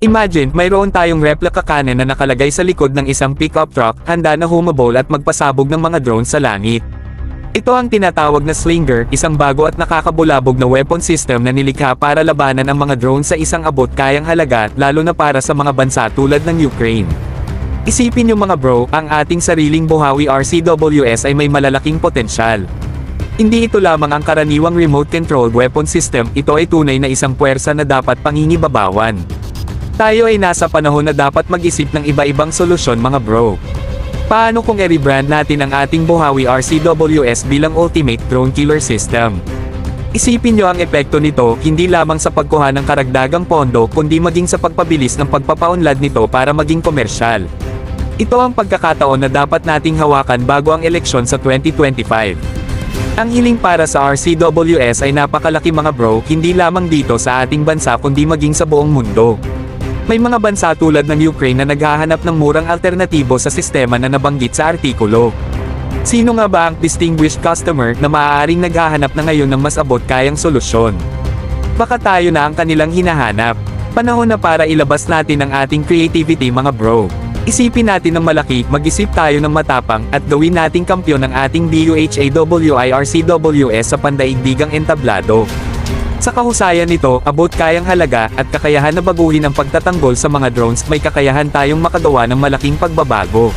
Imagine, mayroon tayong replica cannon na nakalagay sa likod ng isang pickup truck, handa na humabol at magpasabog ng mga drone sa langit. Ito ang tinatawag na Slinger, isang bago at nakakabulabog na weapon system na nilikha para labanan ang mga drone sa isang abot kayang halaga, lalo na para sa mga bansa tulad ng Ukraine. Isipin niyo mga bro, ang ating sariling buhawi RCWS ay may malalaking potensyal. Hindi ito lamang ang karaniwang remote-controlled weapon system, ito ay tunay na isang puwersa na dapat pangingibabawan. Tayo ay nasa panahon na dapat mag-isip ng iba-ibang solusyon mga bro. Paano kung i-rebrand natin ang ating buhawi RCWS bilang Ultimate Drone Killer System? Isipin nyo ang epekto nito, hindi lamang sa pagkuha ng karagdagang pondo kundi maging sa pagpabilis ng pagpapaunlad nito para maging komersyal. Ito ang pagkakataon na dapat nating hawakan bago ang eleksyon sa 2025. Ang hiling para sa RCWS ay napakalaki mga bro, hindi lamang dito sa ating bansa kundi maging sa buong mundo. May mga bansa tulad ng Ukraine na naghahanap ng murang alternatibo sa sistema na nabanggit sa artikulo. Sino nga ba ang distinguished customer na maaaring naghahanap na ngayon ng mas abot kayang solusyon? Baka tayo na ang kanilang hinahanap. Panahon na para ilabas natin ang ating creativity mga bro. Isipin natin ng malaki, mag-isip tayo ng matapang, at gawin nating kampyon ng ating DUHAWIRCWS sa pandaigdigang entablado. Sa kahusayan nito, abot kayang halaga, at kakayahan na baguhin ang pagtatanggol sa mga drones, may kakayahan tayong makagawa ng malaking pagbabago.